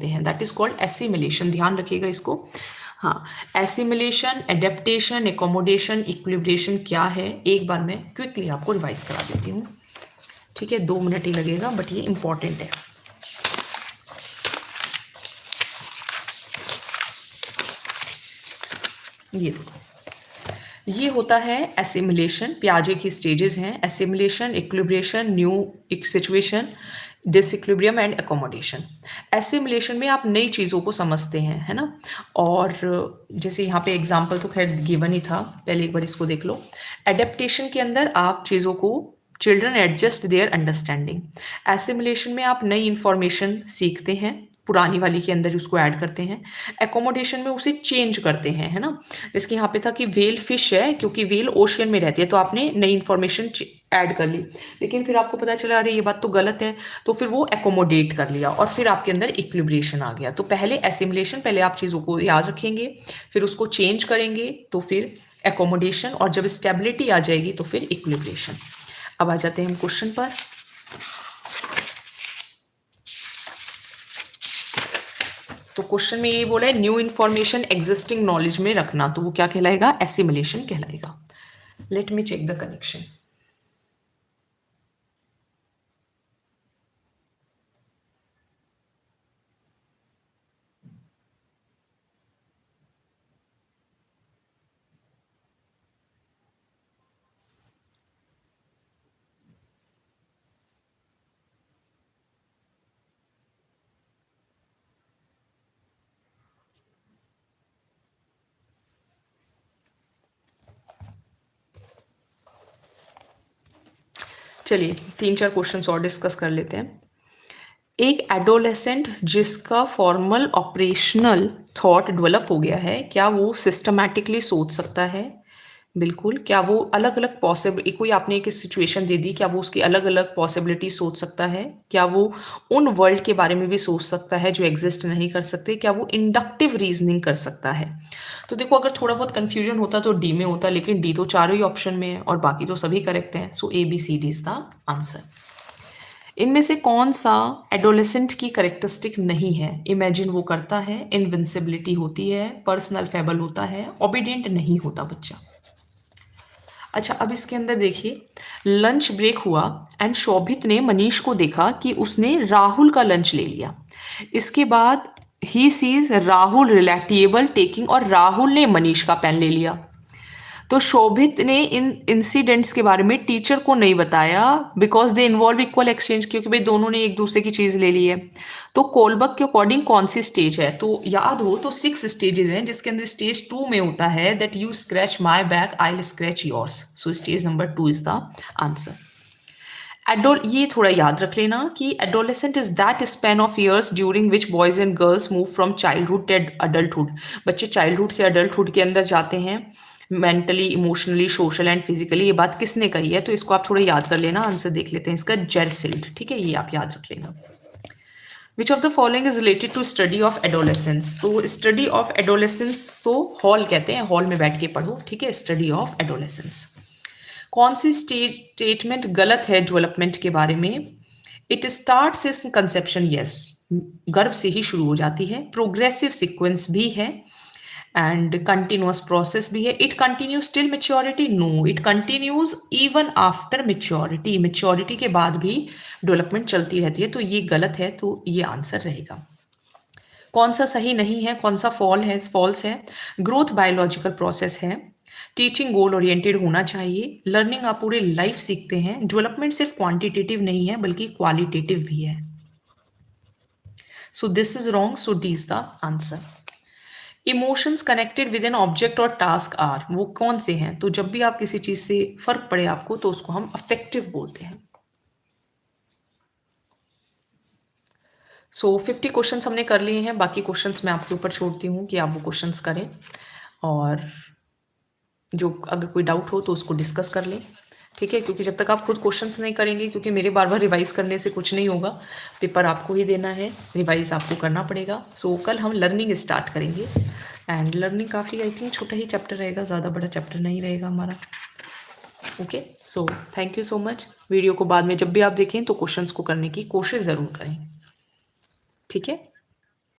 हैं, that is called assimilation. ध्यान रखिएगा इसको। हाँ, एसिमिलेशन, एडेप्टेशन, एकोमोडेशन, इक्विलिब्रेशन क्या है, एक बार मैं क्विकली आपको रिवाइज करा देती हूँ। ठीक है, 2 मिनट ही लगेगा, बट ये इंपॉर्टेंट है। ये देखो, ये होता है एसिमिलेशन। पियाजे की स्टेजेस हैं, assimilation, equilibration, new situation, disequilibrium and accommodation. Assimilation में आप नई चीज़ों को समझते हैं, है ना। और जैसे यहाँ पे एग्जांपल तो खैर गिवन ही था, पहले एक बार इसको देख लो। एडेप्टेशन के अंदर आप चीज़ों को, children adjust their understanding. Assimilation में आप नई इंफॉर्मेशन सीखते हैं, पुरानी वाली के अंदर उसको ऐड करते हैं। एकोमोडेशन में उसे चेंज करते हैं, है ना। जैसे यहाँ पे था कि वेल फिश है, क्योंकि वेल ओशियन में रहती है, तो आपने नई इंफॉर्मेशन ऐड कर ली, लेकिन फिर आपको पता चला अरे ये बात तो गलत है, तो फिर वो एकोमोडेट कर लिया और फिर आपके अंदर इक्विलिब्रेशन आ गया। तो पहले एसिमिलेशन, पहले आप चीज़ों को याद रखेंगे, फिर उसको चेंज करेंगे, तो फिर एकोमोडेशन, और जब स्टेबिलिटी आ जाएगी तो फिर इक्विलिब्रेशन। अब आ जाते हैं हम क्वेश्चन पर। तो क्वेश्चन में ये बोला है न्यू इन्फॉर्मेशन एग्जिस्टिंग नॉलेज में रखना, तो वो क्या कहलाएगा, एसिमिलेशन कहलाएगा। Let me check the connection. चलिए 3-4 क्वेश्चंस और डिस्कस कर लेते हैं। एक एडोलेसेंट जिसका फॉर्मल ऑपरेशनल थॉट डेवलप हो गया है, क्या वो सिस्टमैटिकली सोच सकता है? बिल्कुल। क्या वो अलग अलग पॉसिबल, कोई आपने एक सिचुएशन दे दी, क्या वो उसकी अलग अलग पॉसिबिलिटी सोच सकता है? क्या वो उन वर्ल्ड के बारे में भी सोच सकता है जो एग्जिस्ट नहीं कर सकते? क्या वो इंडक्टिव रीजनिंग कर सकता है? तो देखो, अगर थोड़ा बहुत कंफ्यूजन होता तो डी में होता, लेकिन डी तो चारों ही ऑप्शन में है और बाकी तो सभी करेक्ट हैं। So A B C D is the answer. इनमें से कौन सा एडोलेसेंट की करेक्टरिस्टिक नहीं है? इमेजिन वो करता है, इनविंसिबिलिटी होती है, पर्सनल फेबल होता है, ओबीडियंट नहीं होता बच्चा। अच्छा, अब इसके अंदर देखिए, लंच ब्रेक हुआ एंड शोभित ने मनीष को देखा कि उसने राहुल का लंच ले लिया। इसके बाद ही सीज राहुल रिलेटिएबल टेकिंग, और राहुल ने मनीष का पेन ले लिया। तो शोभित ने इन इंसिडेंट्स के बारे में टीचर को नहीं बताया, because they involve equal exchange, क्योंकि भाई दोनों ने एक दूसरे की चीज ले ली है। तो कोलबर्ग के अकॉर्डिंग कौन सी स्टेज है? तो याद हो तो 6 स्टेजेस हैं, जिसके अंदर स्टेज 2 में होता है that you scratch my back, I will scratch yours. So stage number 2 is the answer. ये थोड़ा याद रख लेना कि adolescent is that span of years during which boys and girls move from childhood to adulthood. बच्चे childhood से adulthood के अंदर जाते हैं, mentally, emotionally, social and physically. ये बात किसने कही है? तो इसको आप थोड़ा याद कर लेना। आंसर देख लेते हैं इसका, जेरसिल्ड। ठीक है, ये आप याद रख लेना। Which of the following is related to study of adolescence? तो स्टडी ऑफ एडोलेसेंस तो हॉल कहते हैं, हॉल में बैठ के पढ़ो। ठीक है, स्टडी ऑफ एडोलेसेंस। कौन सी स्टेटमेंट गलत है डेवलपमेंट के बारे में? It starts in conception, yes, गर्भ से ही शुरू हो जाती है। प्रोग्रेसिव सीक्वेंस भी है एंड कंटिन्यूअस प्रोसेस भी है। It continues till maturity, no, it continues even after maturity. Maturity के बाद भी डेवलपमेंट चलती रहती है, तो ये गलत है, तो ये आंसर रहेगा। कौन सा सही नहीं है, कौन सा फॉल्स है? ग्रोथ बायोलॉजिकल प्रोसेस है। टीचिंग गोल ओरिएंटेड होना चाहिए। लर्निंग आप पूरे लाइफ सीखते हैं। डेवलपमेंट सिर्फ क्वांटिटेटिव नहीं है बल्कि क्वालिटेटिव भी है। So this is wrong, so D is the answer. Emotions connected with an object और टास्क आर, वो कौन से हैं? तो जब भी आप किसी चीज से फर्क पड़े आपको, तो उसको हम अफेक्टिव बोलते हैं। सो 50 क्वेश्चंस हमने कर लिए हैं, बाकी क्वेश्चंस मैं आपके ऊपर छोड़ती हूँ कि आप वो क्वेश्चंस करें, और जो अगर कोई डाउट हो तो उसको डिस्कस कर लें। ठीक है, क्योंकि जब तक आप खुद क्वेश्चंस नहीं करेंगे, क्योंकि मेरे बार बार रिवाइज करने से कुछ नहीं होगा, पेपर आपको ही देना है, रिवाइज आपको करना पड़ेगा। सो कल हम लर्निंग स्टार्ट करेंगे, एंड लर्निंग काफ़ी आई थिंक छोटा ही चैप्टर रहेगा, ज़्यादा बड़ा चैप्टर नहीं रहेगा हमारा। Okay, so thank you so much. Video को बाद में जब भी आप देखें तो क्वेश्चंस को करने की कोशिश ज़रूर करें। ठीक है।